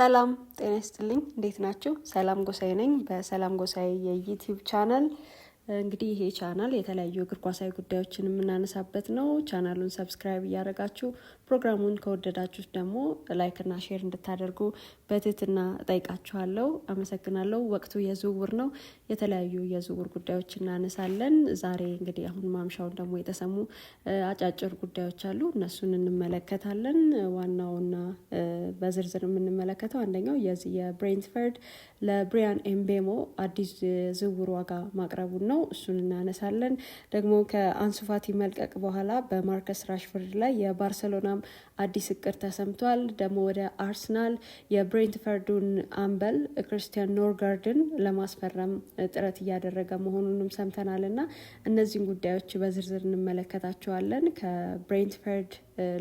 ሰላም ጤና ይስጥልኝ እንዴት ናችሁ? ሰላም ጎሳዬ ነኝ በሰላም ጎሳዬ የዩቲዩብ ቻናል። እንግዲህ ይሄ ቻናል የተለያዩ እግር ኳሳዊ ጉዳዮችን የምናነሳበት ነው። ቻናሉን ሰብስክራይብ እያደረጋችሁ ፕሮግራሙን ከወደዳችሁ ደግሞ ላይክ እና ሼር እንድታደርጉ በትህትና እጠይቃችኋለሁ። አመሰግናለሁ። ወቅቱ የዝውውር ነው። የተለያዩ የዝውውር ጉዳዮች እናነሳለን። ዛሬ እንግዲህ አሁን ማምሻውን ደግሞ የተሰሙ አጫጭር ጉዳዮች አሉ። እነሱን እንመለከታለን። ዋናውና በዝርዝር የምንመለከተው አንደኛው የዚህ የብሬንትፈርድ ለብሪያን ኤምቤሞ አዲስ ዝውውር ዋጋ ማቅረቡን ነው። እሱን እናነሳለን። ደግሞ ከአንሱ ፋቲ መልቀቅ በኋላ በማርከስ ራሽፎርድ ላይ የባርሰሎናም አዲስ እቅድ ተሰምቷል። ደግሞ ወደ አርሰናል የብሬንትፈርዱን አምበል ክሪስቲያን ኖርጋርድን ለማስፈረም ጥረት እያደረገ መሆኑንም ሰምተናል እና እነዚህን ጉዳዮች በዝርዝር እንመለከታቸዋለን። ከብሬንትፈርድ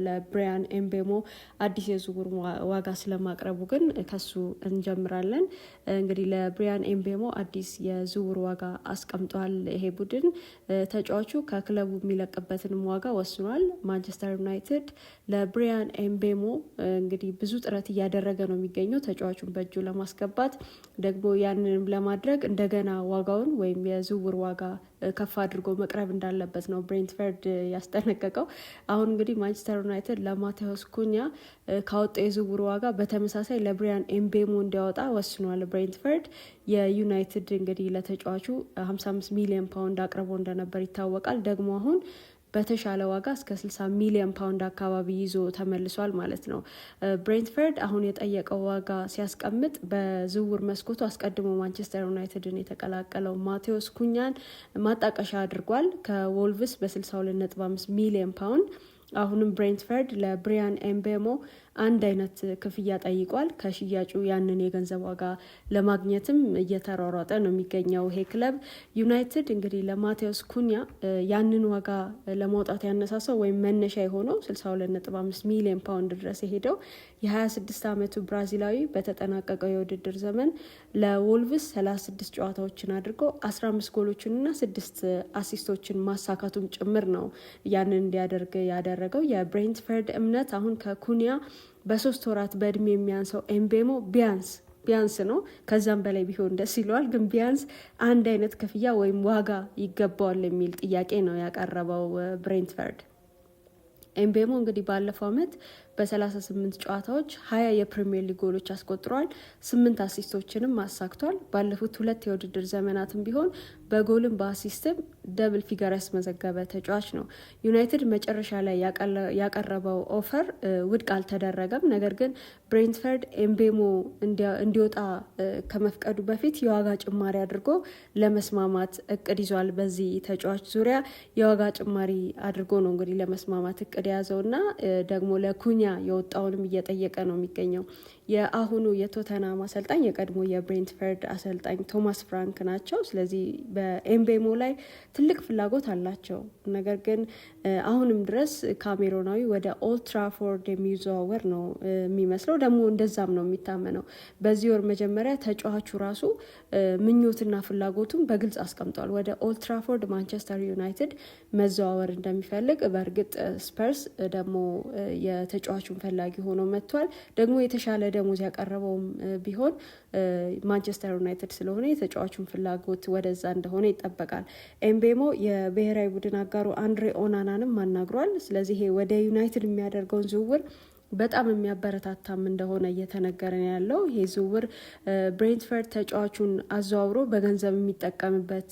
ለብሪያን ኤምቤሞ አዲስ የዝውውር ዋጋ ስለማቅረቡ ግን ከሱ እንጀምራለን። እንግዲህ ለብሪያን ኤምቤሞ አዲስ የዝውውር ዋጋ አስቀምጧል። ይሄ ቡድን ተጫዋቹ ከክለቡ የሚለቅበትንም ዋጋ ወስኗል። ማንቸስተር ዩናይትድ ለብሪያን ኤምቤሞ እንግዲህ ብዙ ጥረት እያደረገ ነው የሚገኘው ተጫዋቹን በእጁ ለማስገባት። ደግሞ ያንንም ለማድረግ እንደገና ዋጋውን ወይም የዝውውር ዋጋ ከፍ አድርጎ መቅረብ እንዳለበት ነው ብሬንትፈርድ ያስጠነቀቀው። አሁን እንግዲህ ማንቸስተር ዩናይትድ ለማቴዎስ ኩኛ ካወጣው የዝውውር ዋጋ በተመሳሳይ ለብሪያን ኤምቤሞ እንዲያወጣ ወስኗል። ብሬንትፈርድ የዩናይትድ እንግዲህ ለተጫዋቹ 55 ሚሊዮን ፓውንድ አቅርቦ እንደነበር ይታወቃል። ደግሞ አሁን በተሻለ ዋጋ እስከ 60 ሚሊዮን ፓውንድ አካባቢ ይዞ ተመልሷል ማለት ነው። ብሬንትፈርድ አሁን የጠየቀው ዋጋ ሲያስቀምጥ በዝውውር መስኮቱ አስቀድሞ ማንቸስተር ዩናይትድን የተቀላቀለው ማቴዎስ ኩኛን ማጣቀሻ አድርጓል። ከዎልቭስ በ62.5 ሚሊዮን ፓውንድ። አሁንም ብሬንትፈርድ ለብሪያን ኤምቤሞ አንድ አይነት ክፍያ ጠይቋል። ከሽያጩ ያንን የገንዘብ ዋጋ ለማግኘትም እየተሯሯጠ ነው የሚገኘው ይሄ ክለብ። ዩናይትድ እንግዲህ ለማቴዎስ ኩኛ ያንን ዋጋ ለማውጣት ያነሳሰው ወይም መነሻ የሆነው 62.5 ሚሊዮን ፓውንድ ድረስ የሄደው የ26 ዓመቱ ብራዚላዊ በተጠናቀቀው የውድድር ዘመን ለዎልቭስ 36 ጨዋታዎችን አድርጎ 15 ጎሎችንና 6 አሲስቶችን ማሳካቱም ጭምር ነው ያንን እንዲያደርግ ያደረገው። የብሬንትፈርድ እምነት አሁን ከኩኒያ በ3 ወራት በእድሜ የሚያንሰው ኤምቤሞ ቢያንስ ነው፣ ከዛም በላይ ቢሆን ደስ ይለዋል፣ ግን ቢያንስ አንድ አይነት ክፍያ ወይም ዋጋ ይገባዋል የሚል ጥያቄ ነው ያቀረበው ብሬንትፈርድ። ኤምቤሞ እንግዲህ ባለፈው ዓመት በ38 ጨዋታዎች 20 የፕሪሚየር ሊግ ጎሎች አስቆጥሯል። 8 አሲስቶችንም አሳክቷል። ባለፉት 2 የውድድር ዘመናትም ቢሆን በጎልም በአሲስትም ደብል ፊገር ያስመዘገበ ተጫዋች ነው። ዩናይትድ መጨረሻ ላይ ያቀረበው ኦፈር ውድቅ አልተደረገም። ነገር ግን ብሬንትፈርድ ኤምቤሞ እንዲወጣ ከመፍቀዱ በፊት የዋጋ ጭማሪ አድርጎ ለመስማማት እቅድ ይዟል። በዚህ ተጫዋች ዙሪያ የዋጋ ጭማሪ አድርጎ ነው እንግዲህ ለመስማማት እቅድ የያዘው እና ደግሞ ለኩኛ የወጣውንም እየጠየቀ ነው የሚገኘው። የአሁኑ የቶተናም አሰልጣኝ የቀድሞ የብሬንትፈርድ አሰልጣኝ ቶማስ ፍራንክ ናቸው። ስለዚህ በኤምቤሞ ላይ ትልቅ ፍላጎት አላቸው። ነገር ግን አሁንም ድረስ ካሜሮናዊ ወደ ኦልድ ትራፎርድ የሚዘዋወር ነው የሚመስለው። ደግሞ እንደዛም ነው የሚታመነው። በዚህ ወር መጀመሪያ ተጫዋቹ ራሱ ምኞትና ፍላጎቱን በግልጽ አስቀምጧል። ወደ ኦልድ ትራፎርድ ማንቸስተር ዩናይትድ መዘዋወር እንደሚፈልግ። በእርግጥ ስፐርስ ደግሞ የተጫዋቹን ፈላጊ ሆኖ መጥቷል። ደግሞ የተሻለ ደሞዝ ያቀረበውም ቢሆን ማንቸስተር ዩናይትድ ስለሆነ የተጫዋቹን ፍላጎት ወደዛ እንደሆነ ይጠበቃል። ኤምቤሞ የብሔራዊ ቡድን አጋሩ አንድሬ ኦናናንም አናግሯል። ስለዚህ ወደ ዩናይትድ የሚያደርገውን ዝውውር በጣም የሚያበረታታም እንደሆነ እየተነገረ ነው ያለው። ይሄ ዝውውር ብሬንትፈርድ ተጫዋቹን አዘዋውሮ በገንዘብ የሚጠቀምበት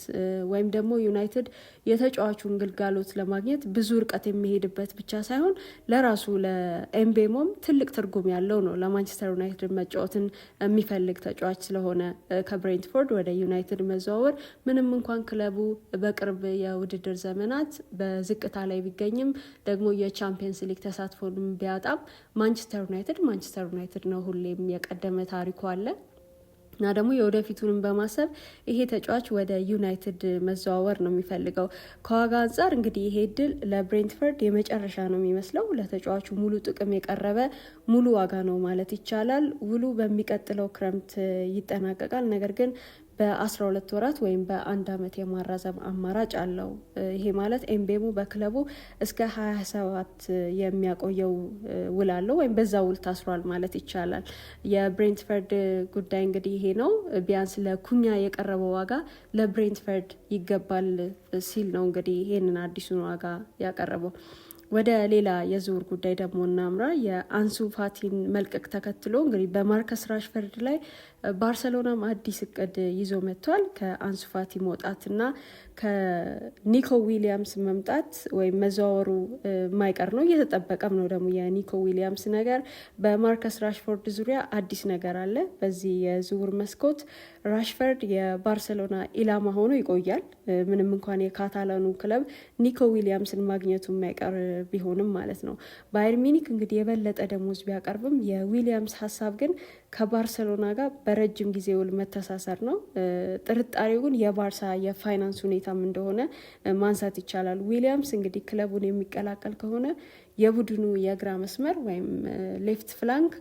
ወይም ደግሞ ዩናይትድ የተጫዋቹን ግልጋሎት ለማግኘት ብዙ ርቀት የሚሄድበት ብቻ ሳይሆን ለራሱ ለኤምቤሞም ትልቅ ትርጉም ያለው ነው። ለማንቸስተር ዩናይትድ መጫወትን የሚፈልግ ተጫዋች ስለሆነ ከብሬንትፎርድ ወደ ዩናይትድ መዘዋወር ምንም እንኳን ክለቡ በቅርብ የውድድር ዘመናት በዝቅታ ላይ ቢገኝም ደግሞ የቻምፒየንስ ሊግ ተሳትፎንም ቢያጣም ማንቸስተር ዩናይትድ ነው። ሁሌም የቀደመ ታሪኩ አለ እና ደግሞ የወደፊቱንም በማሰብ ይሄ ተጫዋች ወደ ዩናይትድ መዘዋወር ነው የሚፈልገው። ከዋጋ አንጻር እንግዲህ ይሄ ድል ለብሬንትፈርድ የመጨረሻ ነው የሚመስለው። ለተጫዋቹ ሙሉ ጥቅም የቀረበ ሙሉ ዋጋ ነው ማለት ይቻላል። ውሉ በሚቀጥለው ክረምት ይጠናቀቃል። ነገር ግን በ12 ወራት ወይም በአንድ አመት የማራዘም አማራጭ አለው። ይሄ ማለት ኤምቤሞ በክለቡ እስከ 27 የሚያቆየው ውል አለው ወይም በዛ ውል ታስሯል ማለት ይቻላል። የብሬንትፈርድ ጉዳይ እንግዲህ ይሄ ነው። ቢያንስ ለኩኛ የቀረበው ዋጋ ለብሬንትፈርድ ይገባል ሲል ነው እንግዲህ ይሄንን አዲሱን ዋጋ ያቀረበው። ወደ ሌላ የዝውውር ጉዳይ ደግሞ እናምራ። የአንሱ ፋቲን መልቀቅ ተከትሎ እንግዲህ በማርከስ ራሽፈርድ ላይ ባርሰሎናም አዲስ እቅድ ይዞ መጥቷል። ከአንሱ ፋቲ መውጣትና ከኒኮ ዊሊያምስ መምጣት ወይም መዘዋወሩ የማይቀር ነው፣ እየተጠበቀም ነው። ደግሞ የኒኮ ዊሊያምስ ነገር በማርከስ ራሽፎርድ ዙሪያ አዲስ ነገር አለ። በዚህ የዝውውር መስኮት ራሽፈርድ የባርሰሎና ኢላማ ሆኖ ይቆያል። ምንም እንኳን የካታላኑ ክለብ ኒኮ ዊሊያምስን ማግኘቱ የማይቀር ቢሆንም ማለት ነው። ባየር ሚኒክ እንግዲህ የበለጠ ደሞዝ ቢያቀርብም የዊሊያምስ ሀሳብ ግን ከባርሰሎና ጋር በረጅም ጊዜ ውል መተሳሰር ነው። ጥርጣሬው ግን የባርሳ የፋይናንስ ሁኔታም እንደሆነ ማንሳት ይቻላል። ዊሊያምስ እንግዲህ ክለቡን የሚቀላቀል ከሆነ የቡድኑ የግራ መስመር ወይም ሌፍት ፍላንክ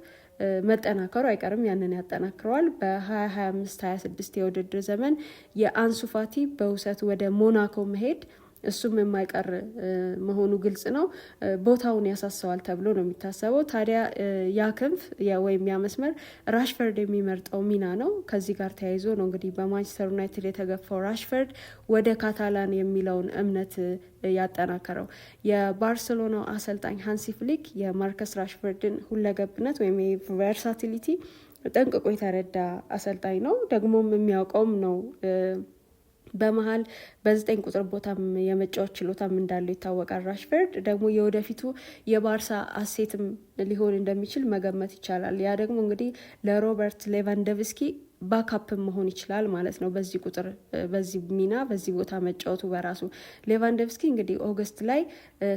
መጠናከሩ አይቀርም። ያንን ያጠናክረዋል። በ2025-26 የውድድር ዘመን የአንሱ ፋቲ በውሰት ወደ ሞናኮ መሄድ እሱም የማይቀር መሆኑ ግልጽ ነው። ቦታውን ያሳሰዋል ተብሎ ነው የሚታሰበው። ታዲያ ያ ክንፍ ወይም ያ መስመር ራሽፈርድ የሚመርጠው ሚና ነው። ከዚህ ጋር ተያይዞ ነው እንግዲህ በማንቸስተር ዩናይትድ የተገፋው ራሽፈርድ ወደ ካታላን የሚለውን እምነት ያጠናከረው። የባርሴሎናው አሰልጣኝ ሃንሲ ፍሊክ የማርከስ ራሽፈርድን ሁለገብነት ወይም ቨርሳቲሊቲ ጠንቅቆ የተረዳ አሰልጣኝ ነው። ደግሞም የሚያውቀውም ነው። በመሀል በ9 ቁጥር ቦታም የመጫወት ችሎታም እንዳለው ይታወቃል። ራሽፈርድ ደግሞ የወደፊቱ የባርሳ አሴትም ሊሆን እንደሚችል መገመት ይቻላል። ያ ደግሞ እንግዲህ ለሮበርት ሌቫንዶቭስኪ ባካፕ መሆን ይችላል ማለት ነው። በዚህ ቁጥር በዚህ ሚና በዚህ ቦታ መጫወቱ በራሱ ሌቫንዶቭስኪ እንግዲህ ኦገስት ላይ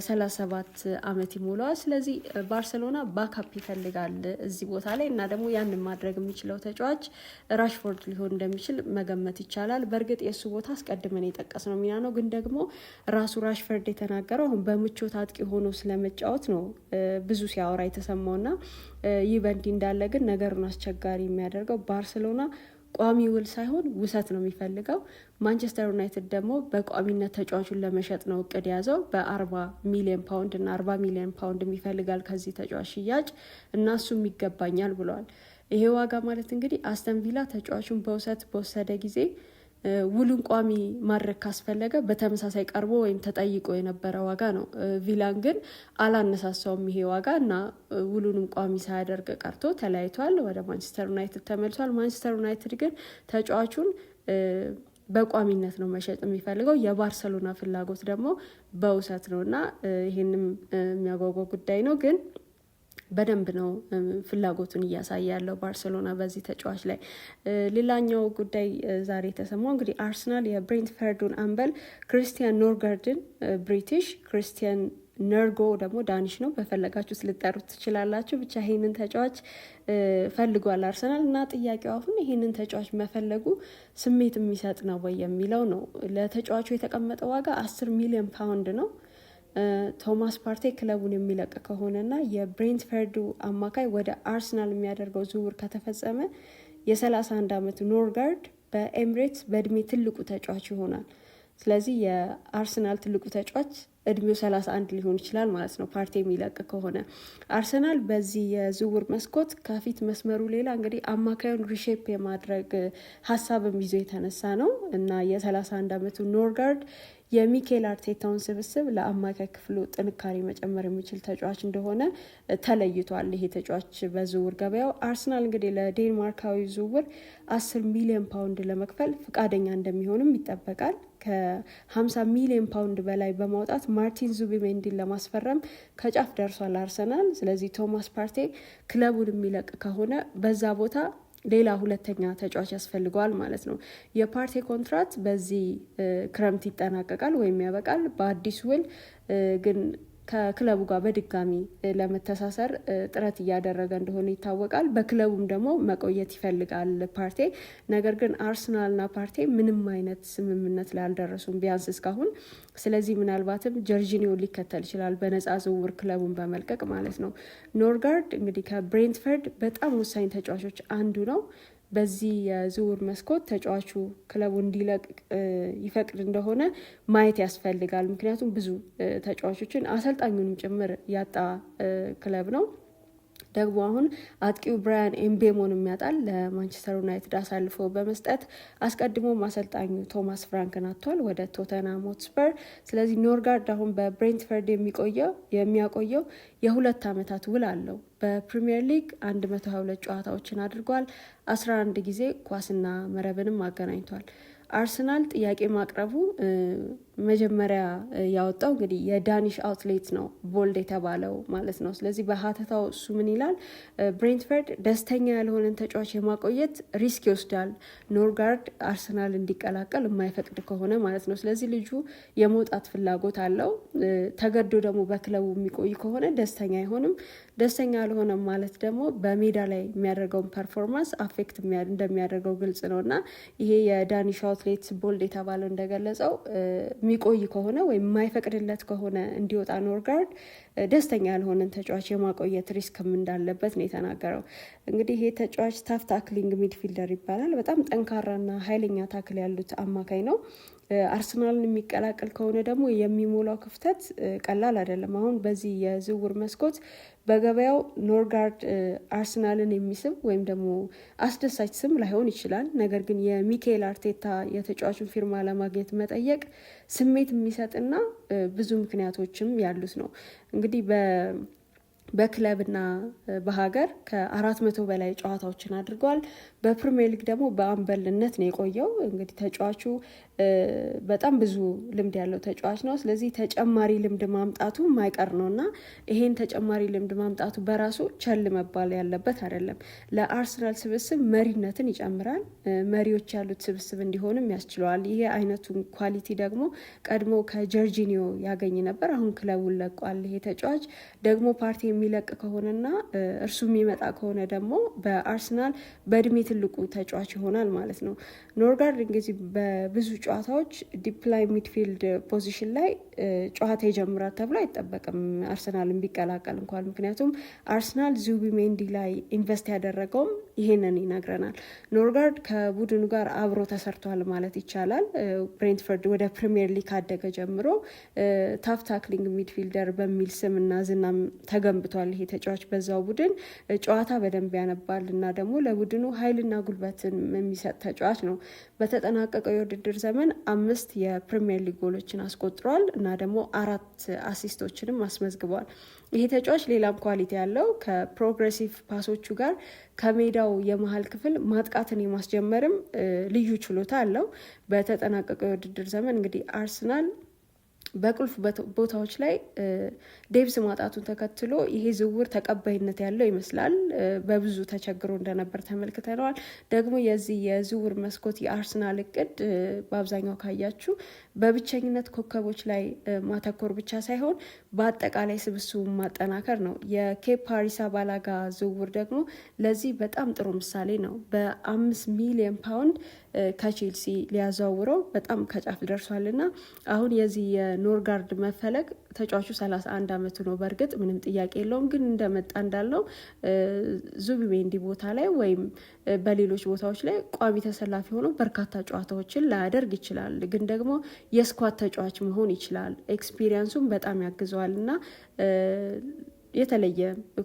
37 ዓመት ይሞላዋል። ስለዚህ ባርሰሎና ባካፕ ይፈልጋል እዚህ ቦታ ላይ እና ደግሞ ያንን ማድረግ የሚችለው ተጫዋች ራሽፎርድ ሊሆን እንደሚችል መገመት ይቻላል። በእርግጥ የእሱ ቦታ አስቀድመን የጠቀስነው ሚና ነው፣ ግን ደግሞ ራሱ ራሽፈርድ የተናገረው አሁን በምቾት አጥቂ ሆኖ ስለመጫወት ነው ብዙ ሲያወራ የተሰማውና ይህ በእንዲህ እንዳለ ግን ነገሩን አስቸጋሪ የሚያደርገው ባርሰሎና ቋሚ ውል ሳይሆን ውሰት ነው የሚፈልገው። ማንቸስተር ዩናይትድ ደግሞ በቋሚነት ተጫዋቹን ለመሸጥ ነው እቅድ ያዘው። በ40 ሚሊዮን ፓውንድ እና 40 ሚሊዮን ፓውንድ የሚፈልጋል ከዚህ ተጫዋች ሽያጭ እና እሱም ይገባኛል ብለዋል። ይሄ ዋጋ ማለት እንግዲህ አስተን ቪላ ተጫዋቹን በውሰት በወሰደ ጊዜ ውሉን ቋሚ ማድረግ ካስፈለገ በተመሳሳይ ቀርቦ ወይም ተጠይቆ የነበረ ዋጋ ነው። ቪላን ግን አላነሳሳውም ይሄ ዋጋ እና ውሉንም ቋሚ ሳያደርግ ቀርቶ ተለያይቷል። ወደ ማንቸስተር ዩናይትድ ተመልሷል። ማንቸስተር ዩናይትድ ግን ተጫዋቹን በቋሚነት ነው መሸጥ የሚፈልገው። የባርሰሎና ፍላጎት ደግሞ በውሰት ነው እና ይህንም የሚያጓጓ ጉዳይ ነው ግን በደንብ ነው ፍላጎቱን እያሳየ ያለው ባርሴሎና በዚህ ተጫዋች ላይ። ሌላኛው ጉዳይ ዛሬ የተሰማው እንግዲህ አርሰናል የብሬንትፈርዱን አምበል ክሪስቲያን ኖርጋርድን ብሪቲሽ ክሪስቲያን ነርጎ ደግሞ ዳኒሽ ነው፣ በፈለጋችሁ ልትጠሩት ትችላላችሁ። ብቻ ይሄንን ተጫዋች ፈልጓል አርሰናል እና ጥያቄው አሁን ይሄንን ተጫዋች መፈለጉ ስሜት የሚሰጥ ነው ወይ የሚለው ነው። ለተጫዋቹ የተቀመጠው ዋጋ 10 ሚሊዮን ፓውንድ ነው። ቶማስ ፓርቴ ክለቡን የሚለቅ ከሆነና የብሬንትፈርዱ አማካይ ወደ አርሰናል የሚያደርገው ዝውውር ከተፈጸመ የ31 ዓመቱ ኖርጋርድ በኤምሬትስ በእድሜ ትልቁ ተጫዋች ይሆናል። ስለዚህ የአርሰናል ትልቁ ተጫዋች እድሜው 31 ሊሆን ይችላል ማለት ነው ፓርቴ የሚለቅ ከሆነ። አርሰናል በዚህ የዝውውር መስኮት ከፊት መስመሩ ሌላ እንግዲህ አማካዩን ሪሼፕ የማድረግ ሀሳብም ይዞ የተነሳ ነው እና የ31 ዓመቱ ኖርጋርድ የሚኬል አርቴታውን ስብስብ ለአማካይ ክፍሉ ጥንካሬ መጨመር የሚችል ተጫዋች እንደሆነ ተለይቷል። ይሄ ተጫዋች በዝውውር ገበያው አርሰናል እንግዲህ ለዴንማርካዊ ዝውውር 10 ሚሊዮን ፓውንድ ለመክፈል ፍቃደኛ እንደሚሆንም ይጠበቃል። ከ50 ሚሊዮን ፓውንድ በላይ በማውጣት ማርቲን ዙቢሜንዲን ለማስፈረም ከጫፍ ደርሷል አርሰናል። ስለዚህ ቶማስ ፓርቴ ክለቡን የሚለቅ ከሆነ በዛ ቦታ ሌላ ሁለተኛ ተጫዋች ያስፈልገዋል ማለት ነው። የፓርቴ ኮንትራት በዚህ ክረምት ይጠናቀቃል ወይም ያበቃል። በአዲስ ውል ግን ከክለቡ ጋር በድጋሚ ለመተሳሰር ጥረት እያደረገ እንደሆነ ይታወቃል። በክለቡም ደግሞ መቆየት ይፈልጋል ፓርቴ። ነገር ግን አርሰናልና ፓርቴ ምንም አይነት ስምምነት ላይ አልደረሱም ቢያንስ እስካሁን። ስለዚህ ምናልባትም ጀርጂኒዮ ሊከተል ይችላል በነፃ ዝውውር ክለቡን በመልቀቅ ማለት ነው። ኖርጋርድ እንግዲህ ከብሬንትፈርድ በጣም ወሳኝ ተጫዋቾች አንዱ ነው። በዚህ የዝውውር መስኮት ተጫዋቹ ክለቡ እንዲለቅ ይፈቅድ እንደሆነ ማየት ያስፈልጋል። ምክንያቱም ብዙ ተጫዋቾችን አሰልጣኙንም ጭምር ያጣ ክለብ ነው። ደግሞ አሁን አጥቂው ብራያን ኤምቤሞን የሚያጣል ለማንቸስተር ዩናይትድ አሳልፎ በመስጠት አስቀድሞም አሰልጣኙ ቶማስ ፍራንክን አጥቷል ወደ ቶተንሃም ሆትስፐር። ስለዚህ ኖርጋርድ አሁን በብሬንትፈርድ የሚያቆየው የ2 ዓመታት ውል አለው። በፕሪሚየር ሊግ 122 ጨዋታዎችን አድርጓል። 11 ጊዜ ኳስና መረብንም አገናኝቷል። አርሰናል ጥያቄ ማቅረቡ መጀመሪያ ያወጣው እንግዲህ የዳኒሽ አውትሌት ነው ቦልድ የተባለው ማለት ነው። ስለዚህ በሀተታው እሱ ምን ይላል? ብሬንትፈርድ ደስተኛ ያልሆነን ተጫዋች የማቆየት ሪስክ ይወስዳል ኖርጋርድ አርሰናል እንዲቀላቀል የማይፈቅድ ከሆነ ማለት ነው። ስለዚህ ልጁ የመውጣት ፍላጎት አለው። ተገዶ ደግሞ በክለቡ የሚቆይ ከሆነ ደስተኛ አይሆንም። ደስተኛ አልሆነም ማለት ደግሞ በሜዳ ላይ የሚያደርገውን ፐርፎርማንስ አፌክት እንደሚያደርገው ግልጽ ነው እና ይሄ የዳኒሽ አውትሌት ቦልድ የተባለው እንደገለጸው የሚቆይ ከሆነ ወይም የማይፈቅድለት ከሆነ እንዲወጣ ኖርጋርድ ደስተኛ ያልሆነን ተጫዋች የማቆየት ሪስክም እንዳለበት ነው የተናገረው። እንግዲህ ይሄ ተጫዋች ታፍ ታክሊንግ ሚድፊልደር ይባላል። በጣም ጠንካራና ኃይለኛ ታክል ያሉት አማካይ ነው። አርሰናልን የሚቀላቀል ከሆነ ደግሞ የሚሞላው ክፍተት ቀላል አይደለም። አሁን በዚህ የዝውውር መስኮት በገበያው ኖርጋርድ አርሰናልን የሚስብ ወይም ደግሞ አስደሳች ስም ላይሆን ይችላል። ነገር ግን የሚካኤል አርቴታ የተጫዋቹን ፊርማ ለማግኘት መጠየቅ ስሜት የሚሰጥና ብዙ ምክንያቶችም ያሉት ነው። እንግዲህ በክለብና በሀገር ከ400 በላይ ጨዋታዎችን አድርጓል። በፕሪሚየር ሊግ ደግሞ በአምበልነት ነው የቆየው። እንግዲህ ተጫዋቹ በጣም ብዙ ልምድ ያለው ተጫዋች ነው። ስለዚህ ተጨማሪ ልምድ ማምጣቱ ማይቀር ነው እና ይሄን ተጨማሪ ልምድ ማምጣቱ በራሱ ቸል መባል ያለበት አይደለም። ለአርሰናል ስብስብ መሪነትን ይጨምራል። መሪዎች ያሉት ስብስብ እንዲሆንም ያስችለዋል። ይሄ አይነቱን ኳሊቲ ደግሞ ቀድሞ ከጀርጂኒዮ ያገኝ ነበር። አሁን ክለቡን ለቋል። ይሄ ተጫዋች ደግሞ ፓርቲ የሚለቅ ከሆነና እርሱ የሚመጣ ከሆነ ደግሞ በአርሰናል በእድሜ ትልቁ ተጫዋች ይሆናል ማለት ነው። ኖርጋርድ እንግዲህ በብዙ ጨዋታዎች ዲፕላይ ሚድፊልድ ፖዚሽን ላይ ጨዋታ ይጀምራል ተብሎ አይጠበቅም አርሰናልን ቢቀላቀል እንኳን። ምክንያቱም አርሰናል ዙቢሜንዲ ላይ ኢንቨስት ያደረገውም ይሄንን ይነግረናል። ኖርጋርድ ከቡድኑ ጋር አብሮ ተሰርቷል ማለት ይቻላል። ብሬንትፈርድ ወደ ፕሪሚየር ሊግ ካደገ ጀምሮ ታፍ ታክሊንግ ሚድፊልደር በሚል ስምና ዝናም ተገንብቷል። ይሄ ተጫዋች በዛው ቡድን ጨዋታ በደንብ ያነባል እና ደግሞ ለቡድኑ ኃይልና ጉልበትን የሚሰጥ ተጫዋች ነው። በተጠናቀቀው የውድድር ዘመን 5 የፕሪሚየር ሊግ ጎሎችን አስቆጥሯል እና ደግሞ 4 አሲስቶችንም አስመዝግቧል። ይሄ ተጫዋች ሌላም ኳሊቲ ያለው ከፕሮግሬሲቭ ፓሶቹ ጋር ከሜዳው የመሀል ክፍል ማጥቃትን የማስጀመርም ልዩ ችሎታ አለው። በተጠናቀቀው የውድድር ዘመን እንግዲህ አርሰናል በቁልፍ ቦታዎች ላይ ዴብስ ማጣቱን ተከትሎ ይሄ ዝውውር ተቀባይነት ያለው ይመስላል። በብዙ ተቸግሮ እንደነበር ተመልክተነዋል። ደግሞ የዚህ የዝውውር መስኮት የአርሰናል እቅድ በአብዛኛው ካያችሁ በብቸኝነት ኮከቦች ላይ ማተኮር ብቻ ሳይሆን በአጠቃላይ ስብስቡ ማጠናከር ነው። የኬፓ አሪዛባላጋ ዝውውር ደግሞ ለዚህ በጣም ጥሩ ምሳሌ ነው። በ5 ሚሊዮን ፓውንድ ከቼልሲ ሊያዘዋውረው በጣም ከጫፍ ደርሷል እና አሁን የዚህ የኖርጋርድ መፈለግ ተጫዋቹ 31 ዓመቱ ነው። በእርግጥ ምንም ጥያቄ የለውም። ግን እንደመጣ እንዳልነው ዙቢሜንዲ ቦታ ላይ ወይም በሌሎች ቦታዎች ላይ ቋሚ ተሰላፊ ሆኖ በርካታ ጨዋታዎችን ላያደርግ ይችላል። ግን ደግሞ የስኳድ ተጫዋች መሆን ይችላል። ኤክስፒሪየንሱም በጣም ያግዘዋል እና የተለየ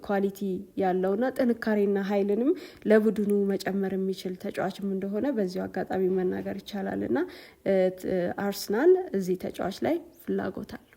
ኳሊቲ ያለውና ጥንካሬና ኃይልንም ለቡድኑ መጨመር የሚችል ተጫዋችም እንደሆነ በዚሁ አጋጣሚ መናገር ይቻላል እና አርሰናል እዚህ ተጫዋች ላይ ፍላጎት አለ።